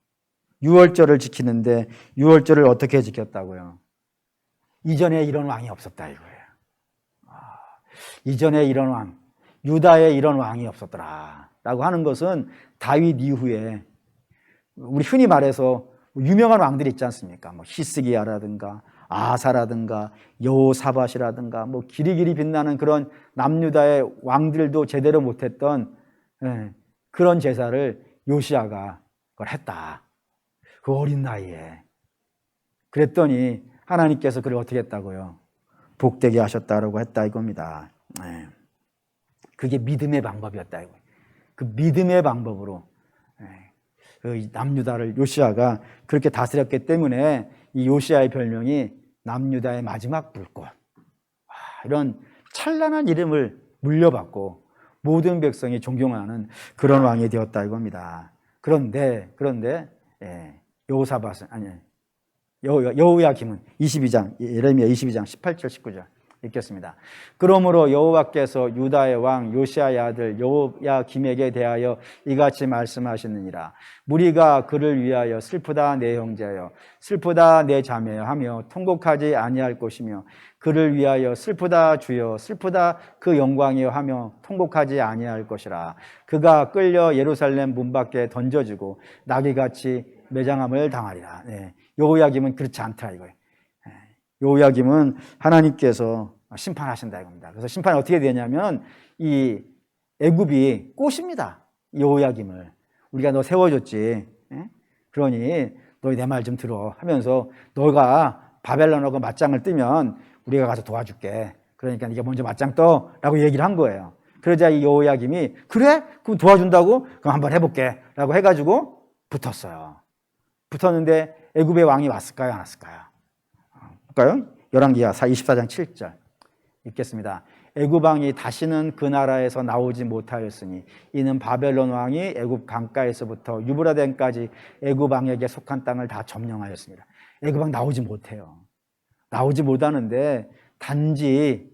유월절을 지키는데 유월절을 어떻게 지켰다고요? 이전에 이런 왕이 없었다 이거예요. 이전에 이런 왕, 유다에 이런 왕이 없었더라 라고 하는 것은 다윗 이후에 우리 흔히 말해서 유명한 왕들이 있지 않습니까? 뭐 히스기야라든가 아사라든가 여호사밧이라든가 뭐 길이길이 빛나는 그런 남유다의 왕들도 제대로 못했던 그런 제사를 요시야가 그걸 했다. 그 어린 나이에. 그랬더니 하나님께서 그를 어떻게 했다고요? 복되게 하셨다라고 했다 이겁니다. 그게 믿음의 방법이었다 이거예요. 그 믿음의 방법으로 그 남유다를 요시야가 그렇게 다스렸기 때문에 이 요시야의 별명이 남유다의 마지막 불꽃, 이런 찬란한 이름을 물려받고 모든 백성이 존경하는 그런 왕이 되었다 이겁니다. 그런데 여호사밧은 아니 여호야김은 22장 예레미야 22장 18절 19절 읽겠습니다. 그러므로 여호와께서 유다의 왕 요시야의 아들 여호야김에게 대하여 이같이 말씀하시느니라. 무리가 그를 위하여 슬프다 내 형제여 슬프다 내 자매여 하며 통곡하지 아니할 것이며 그를 위하여 슬프다 주여 슬프다 그 영광이여 하며 통곡하지 아니할 것이라. 그가 끌려 예루살렘 문 밖에 던져지고 나귀같이 매장함을 당하리라. 여호야김은 그렇지 않더라 이거예요. 여호야김은 하나님께서 심판하신다 이겁니다. 그래서 심판이 어떻게 되냐면 이 애굽이 꼬십니다. 여호야김을. 우리가 너 세워줬지. 예? 그러니 너 내 말 좀 들어 하면서 너가 바벨론하고 맞짱을 뜨면 우리가 가서 도와줄게. 그러니까 네가 먼저 맞짱 떠 라고 얘기를 한 거예요. 그러자 이 여호야김이 그래? 그럼 도와준다고? 그럼 한번 해볼게 라고 해가지고 붙었어요. 붙었는데 애굽의 왕이 왔을까요? 안 왔을까요? 볼까요? 열왕기하 24장 7절 읽겠습니다. 애굽 왕이 다시는 그 나라에서 나오지 못하였으니 이는 바벨론 왕이 애굽 강가에서부터 유브라데까지 애굽 왕에게 속한 땅을 다 점령하였습니다. 애굽 왕 나오지 못해요. 나오지 못하는데 단지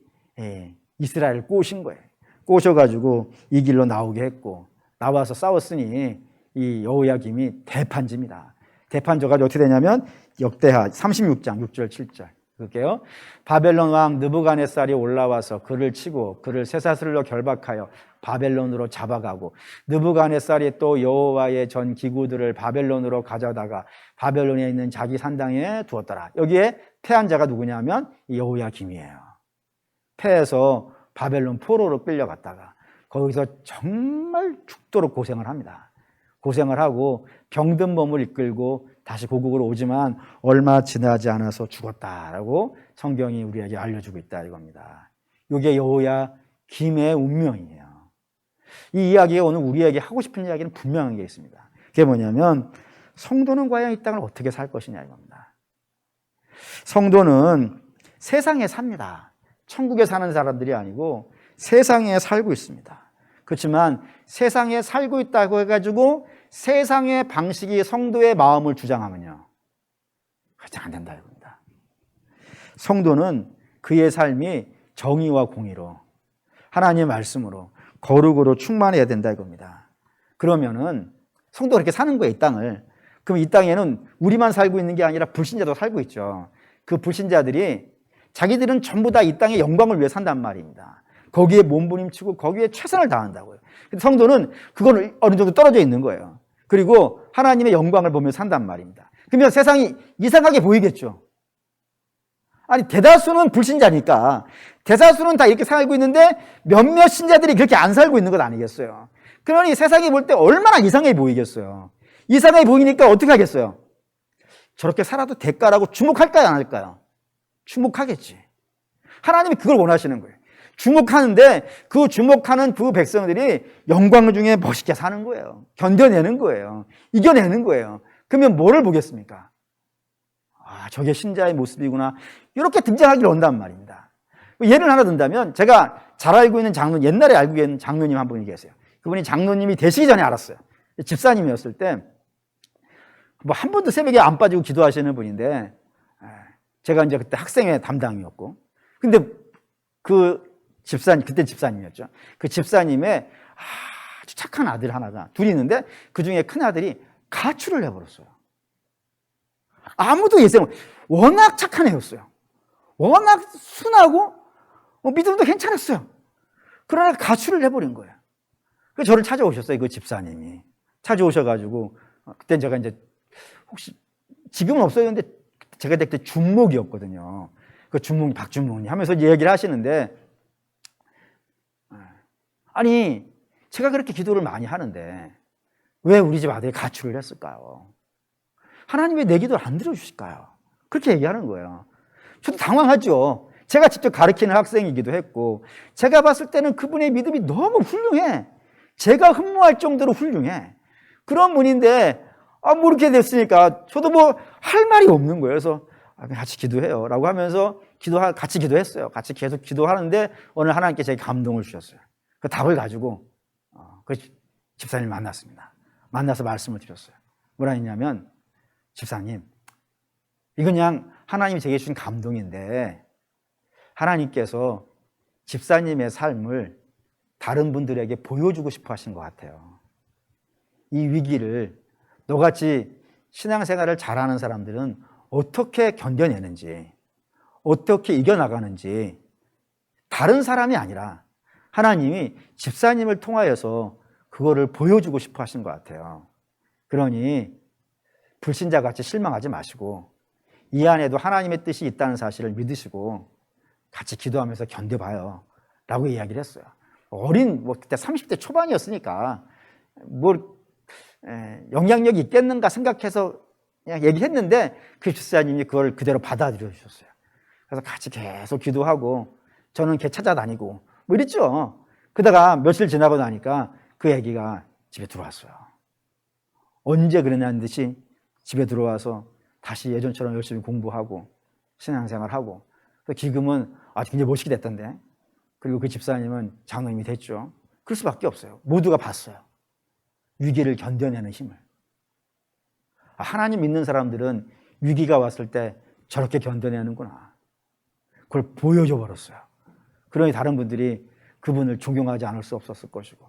이스라엘을 꼬신 거예요. 꼬셔가지고 이 길로 나오게 했고 나와서 싸웠으니 이 여호야김이 대판집니다. 대판져가지고 어떻게 되냐면 역대하 36장 6절 7절 볼게요. 바벨론 왕 느부갓네살이 올라와서 그를 치고 그를 쇠사슬로 결박하여 바벨론으로 잡아가고 느부갓네살이 또 여호와의 전 기구들을 바벨론으로 가져다가 바벨론에 있는 자기 산당에 두었더라. 여기에 패한 자가 누구냐면 여호야김이에요. 패해서 바벨론 포로로 끌려갔다가 거기서 정말 죽도록 고생을 합니다. 고생을 하고 병든 몸을 이끌고 다시 고국으로 오지만 얼마 지나지 않아서 죽었다라고 성경이 우리에게 알려주고 있다 이겁니다. 이게 여호야김의 운명이에요. 이 이야기가 오늘 우리에게 하고 싶은 이야기는 분명한 게 있습니다. 그게 뭐냐면 성도는 과연 이 땅을 어떻게 살 것이냐 이겁니다. 성도는 세상에 삽니다. 천국에 사는 사람들이 아니고 세상에 살고 있습니다. 그렇지만 세상에 살고 있다고 해가지고 세상의 방식이 성도의 마음을 주장하면요, 그렇지 안 된다 이겁니다. 성도는 그의 삶이 정의와 공의로 하나님의 말씀으로 거룩으로 충만해야 된다 이겁니다. 그러면은 성도가 그렇게 사는 거예요, 이 땅을. 그럼 이 땅에는 우리만 살고 있는 게 아니라 불신자도 살고 있죠. 그 불신자들이 자기들은 전부 다 이 땅의 영광을 위해 산단 말입니다. 거기에 몸부림치고 거기에 최선을 다한다고요. 근데 성도는 그거는 어느 정도 떨어져 있는 거예요. 그리고 하나님의 영광을 보며 산단 말입니다. 그러면 세상이 이상하게 보이겠죠. 아니 대다수는 불신자니까 대다수는 다 이렇게 살고 있는데 몇몇 신자들이 그렇게 안 살고 있는 것 아니겠어요. 그러니 세상이 볼 때 얼마나 이상해 보이겠어요. 이상해 보이니까 어떻게 하겠어요? 저렇게 살아도 될까라고 주목할까요, 안 할까요? 주목하겠지. 하나님이 그걸 원하시는 거예요. 주목하는데 그 주목하는 그 백성들이 영광 중에 멋있게 사는 거예요. 견뎌내는 거예요. 이겨내는 거예요. 그러면 뭐를 보겠습니까? 아, 저게 신자의 모습이구나. 이렇게 등장하기를 원단 말입니다. 예를 하나 든다면 제가 잘 알고 있는 옛날에 알고 있는 장로님 한 분이 계세요. 그분이 장로님이 되시기 전에 알았어요. 집사님이었을 때 뭐 한 번도 새벽에 안 빠지고 기도하시는 분인데 제가 이제 그때 학생회 담당이었고 근데 그 집사님, 그때 집사님이었죠. 그 집사님의 아주 착한 아들 하나가 둘이 있는데 그 중에 큰 아들이 가출을 해버렸어요. 아무도 예상을, 워낙 착한 애였어요. 워낙 순하고 믿음도 괜찮았어요. 그러나 가출을 해버린 거예요. 그래서 저를 찾아오셨어요. 그 집사님이. 찾아오셔가지고 그때 제가 이제 혹시 지금은 없어요. 근데 제가 그때 준목이었거든요. 그 준목, 박준목님 하면서 얘기를 하시는데 아니 제가 그렇게 기도를 많이 하는데 왜 우리 집 아들이 가출을 했을까요? 하나님 왜 내 기도를 안 들어주실까요? 그렇게 얘기하는 거예요. 저도 당황하죠. 제가 직접 가르치는 학생이기도 했고 제가 봤을 때는 그분의 믿음이 너무 훌륭해. 제가 흠모할 정도로 훌륭해. 그런 분인데 뭐 이렇게 됐으니까 저도 뭐 할 말이 없는 거예요. 그래서 같이 기도해요 라고 하면서 같이 기도했어요. 같이 계속 기도하는데 오늘 하나님께 제게 감동을 주셨어요. 그 답을 가지고 그 집사님 만났습니다. 만나서 말씀을 드렸어요. 뭐라 했냐면 집사님 이건 그냥 하나님이 제게 주신 감동인데 하나님께서 집사님의 삶을 다른 분들에게 보여주고 싶어 하신 것 같아요. 이 위기를 너같이 신앙생활을 잘하는 사람들은 어떻게 견뎌내는지 어떻게 이겨나가는지 다른 사람이 아니라 하나님이 집사님을 통하여서 그거를 보여주고 싶어 하신 것 같아요. 그러니 불신자같이 실망하지 마시고 이 안에도 하나님의 뜻이 있다는 사실을 믿으시고 같이 기도하면서 견뎌봐요 라고 이야기를 했어요. 어린, 그때 30대 초반이었으니까, 뭘, 영향력이 있겠는가 생각해서 그냥 얘기했는데, 그 집사님이 그걸 그대로 받아들여 주셨어요. 그래서 같이 계속 기도하고, 저는 걔 찾아다니고, 뭐 이랬죠. 그러다가 며칠 지나고 나니까 그 애기가 집에 들어왔어요. 언제 그랬냐는 듯이 집에 들어와서 다시 예전처럼 열심히 공부하고, 신앙생활하고, 지금은 굉장히 멋있게 됐던데, 그리고 그 집사님은 장로님이 됐죠. 그럴 수밖에 없어요. 모두가 봤어요. 위기를 견뎌내는 힘을. 하나님 믿는 사람들은 위기가 왔을 때 저렇게 견뎌내는구나. 그걸 보여줘 버렸어요. 그러니 다른 분들이 그분을 존경하지 않을 수 없었을 것이고,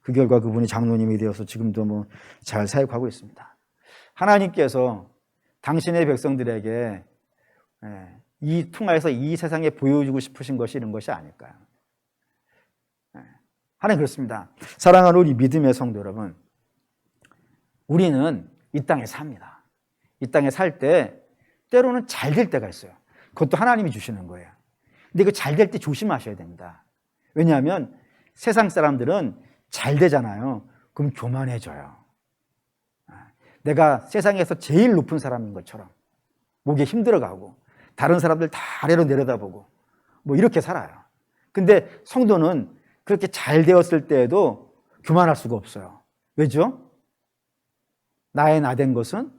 그 결과 그분이 장로님이 되어서 지금도 뭐 잘 사역하고 있습니다. 하나님께서 당신의 백성들에게 이 통하여서 이 세상에 보여주고 싶으신 것이 이런 것이 아닐까요? 하나님 그렇습니다. 사랑하는 우리 믿음의 성도 여러분, 우리는 이 땅에 삽니다. 이 땅에 살 때 때로는 잘 될 때가 있어요. 그것도 하나님이 주시는 거예요. 근데 그 잘 될 때 조심하셔야 됩니다. 왜냐하면 세상 사람들은 잘 되잖아요. 그럼 교만해져요. 내가 세상에서 제일 높은 사람인 것처럼 목에 힘들어가고 다른 사람들 다 아래로 내려다보고 뭐 이렇게 살아요. 근데 성도는 그렇게 잘 되었을 때에도 교만할 수가 없어요. 왜죠? 나의 나된 것은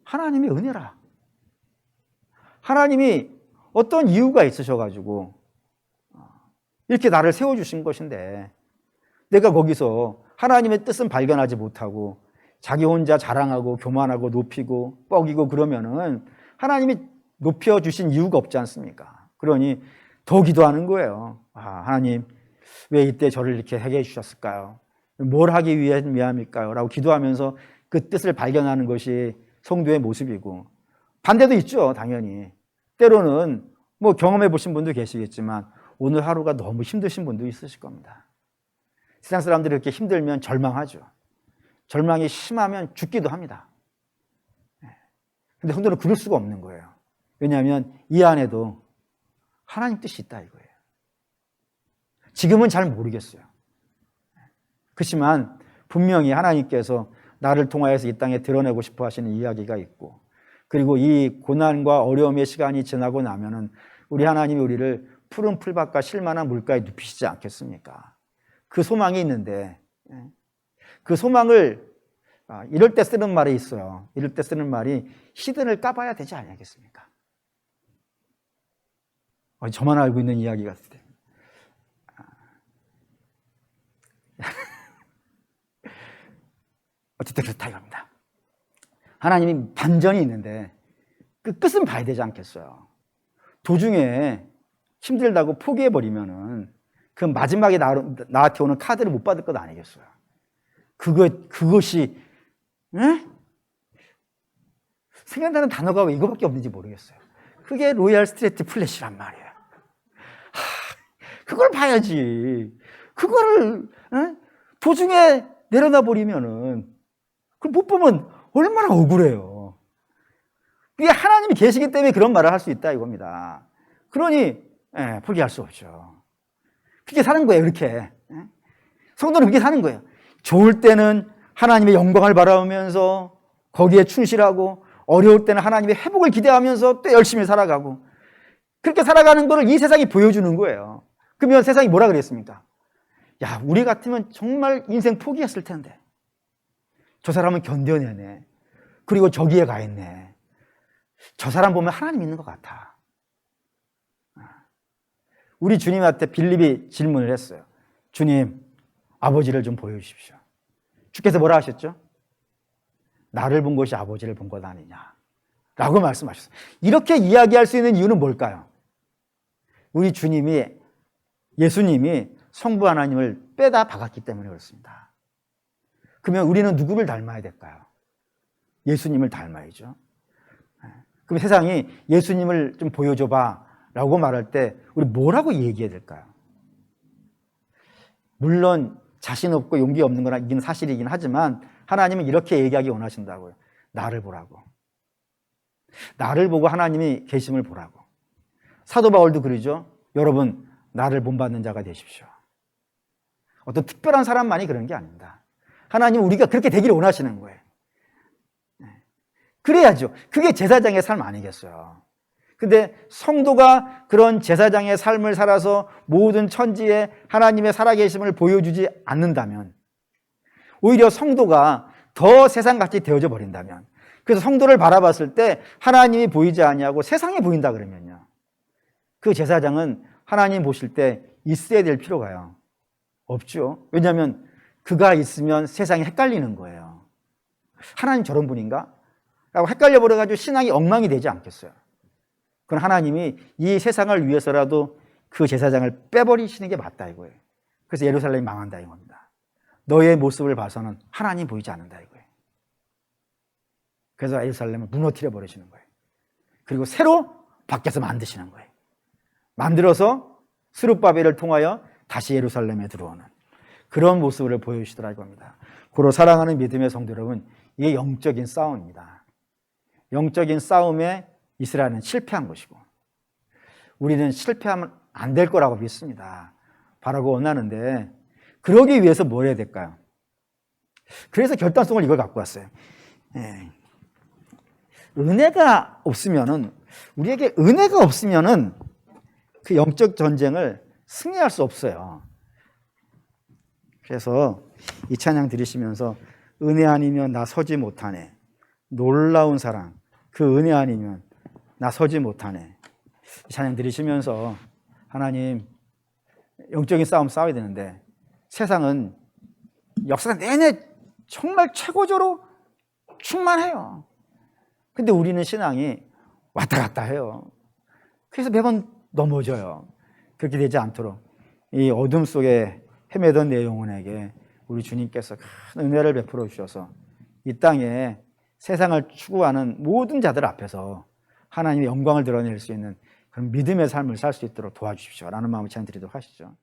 하나님의 은혜라. 하나님이 어떤 이유가 있으셔가지고 이렇게 나를 세워주신 것인데, 내가 거기서 하나님의 뜻은 발견하지 못하고 자기 혼자 자랑하고 교만하고 높이고 뻐기고 그러면은 하나님이 높여주신 이유가 없지 않습니까? 그러니 더 기도하는 거예요. 하나님, 왜 이때 저를 이렇게 하게 해주셨을까요? 뭘 하기 위함일까요? 라고 기도하면서 그 뜻을 발견하는 것이 성도의 모습이고, 반대도 있죠, 당연히. 때로는 뭐 경험해 보신 분도 계시겠지만 오늘 하루가 너무 힘드신 분도 있으실 겁니다. 세상 사람들이 이렇게 힘들면 절망하죠. 절망이 심하면 죽기도 합니다. 근데 성도는 그럴 수가 없는 거예요. 왜냐하면 이 안에도 하나님 뜻이 있다 이거예요. 지금은 잘 모르겠어요. 그렇지만 분명히 하나님께서 나를 통하여서 이 땅에 드러내고 싶어 하시는 이야기가 있고, 그리고 이 고난과 어려움의 시간이 지나고 나면은 우리 하나님이 우리를 푸른 풀밭과 실만한 물가에 눕히시지 않겠습니까? 그 소망이 있는데, 그 소망을 이럴 때 쓰는 말이 있어요. 이럴 때 쓰는 말이 히든을 까봐야 되지 않겠습니까? 저만 알고 있는 이야기 같은데. 어쨌든 그렇다 이겁니다. 하나님이 반전이 있는데 그 끝은 봐야 되지 않겠어요? 도중에 힘들다고 포기해버리면은 그 마지막에 나한테 오는 카드를 못 받을 것 아니겠어요? 그것이, 생각나는 단어가 왜 이거밖에 없는지 모르겠어요. 그게 로얄 스트레이트 플래시란 말이에요. 그걸 봐야지. 그거를, 도중에 내려놔 버리면은, 그걸 못 보면 얼마나 억울해요. 그게 하나님이 계시기 때문에 그런 말을 할 수 있다 이겁니다. 그러니 포기할 수 없죠. 그렇게 사는 거예요. 이렇게 성도는 그렇게 사는 거예요. 좋을 때는 하나님의 영광을 바라보면서 거기에 충실하고, 어려울 때는 하나님의 회복을 기대하면서 또 열심히 살아가고, 그렇게 살아가는 거를 이 세상이 보여주는 거예요. 그러면 세상이 뭐라 그랬습니까? 야, 우리 같으면 정말 인생 포기했을 텐데 저 사람은 견뎌내네. 그리고 저기에 가 있네. 저 사람 보면 하나님 있는 것 같아. 우리 주님한테 빌립이 질문을 했어요. 주님, 아버지를 좀 보여주십시오. 주께서 뭐라 하셨죠? 나를 본 것이 아버지를 본 것 아니냐 라고 말씀하셨어요. 이렇게 이야기할 수 있는 이유는 뭘까요? 우리 예수님이 성부 하나님을 빼다 박았기 때문에 그렇습니다. 그러면 우리는 누구를 닮아야 될까요? 예수님을 닮아야죠. 그럼 세상이 예수님을 좀 보여줘봐 라고 말할 때 우리 뭐라고 얘기해야 될까요? 물론 자신 없고 용기 없는 거나 이긴 사실이긴 하지만 하나님은 이렇게 얘기하기 원하신다고요. 나를 보라고. 나를 보고 하나님이 계심을 보라고. 사도 바울도 그러죠. 여러분, 나를 본받는 자가 되십시오. 어떤 특별한 사람만이 그런 게 아닙니다. 하나님은 우리가 그렇게 되기를 원하시는 거예요. 그래야죠. 그게 제사장의 삶 아니겠어요. 근데 성도가 그런 제사장의 삶을 살아서 모든 천지에 하나님의 살아계심을 보여주지 않는다면, 오히려 성도가 더 세상같이 되어져 버린다면, 그래서 성도를 바라봤을 때 하나님이 보이지 아니하고 세상이 보인다 그러면요, 그 제사장은 하나님 보실 때 있어야 될 필요가요 없죠. 왜냐하면 그가 있으면 세상이 헷갈리는 거예요. 하나님 저런 분인가? 라고 헷갈려 버려가지고 신앙이 엉망이 되지 않겠어요. 그건 하나님이 이 세상을 위해서라도 그 제사장을 빼버리시는 게 맞다 이거예요. 그래서 예루살렘이 망한다 이겁니다. 너의 모습을 봐서는 하나님 보이지 않는다 이거예요. 그래서 예루살렘을 무너뜨려 버리시는 거예요. 그리고 새로 밖에서 만드시는 거예요. 만들어서 스룹바벨을 통하여 다시 예루살렘에 들어오는 그런 모습을 보여주시더라고 합니다. 고로 사랑하는 믿음의 성도 여러분, 이게 영적인 싸움입니다. 영적인 싸움에 이스라엘은 실패한 것이고 우리는 실패하면 안 될 거라고 믿습니다. 바라고 원하는데 그러기 위해서 뭘 해야 될까요? 그래서 결단성을 이걸 갖고 왔어요. 은혜가 없으면은, 우리에게 은혜가 없으면은 그 영적 전쟁을 승리할 수 없어요. 그래서 이 찬양 들으시면서 은혜 아니면 나 서지 못하네. 놀라운 사랑. 그 은혜 아니면 나 서지 못하네. 이 찬양 들으시면서 하나님, 영적인 싸움 싸워야 되는데 세상은 역사 내내 정말 최고조로 충만해요. 근데 우리는 신앙이 왔다 갔다 해요. 그래서 매번 넘어져요. 그렇게 되지 않도록 이 어둠 속에 헤매던 내 영혼에게 우리 주님께서 큰 은혜를 베풀어 주셔서 이 땅에 세상을 추구하는 모든 자들 앞에서 하나님의 영광을 드러낼 수 있는 그런 믿음의 삶을 살 수 있도록 도와주십시오 라는 마음을 찬양드리도록 하시죠.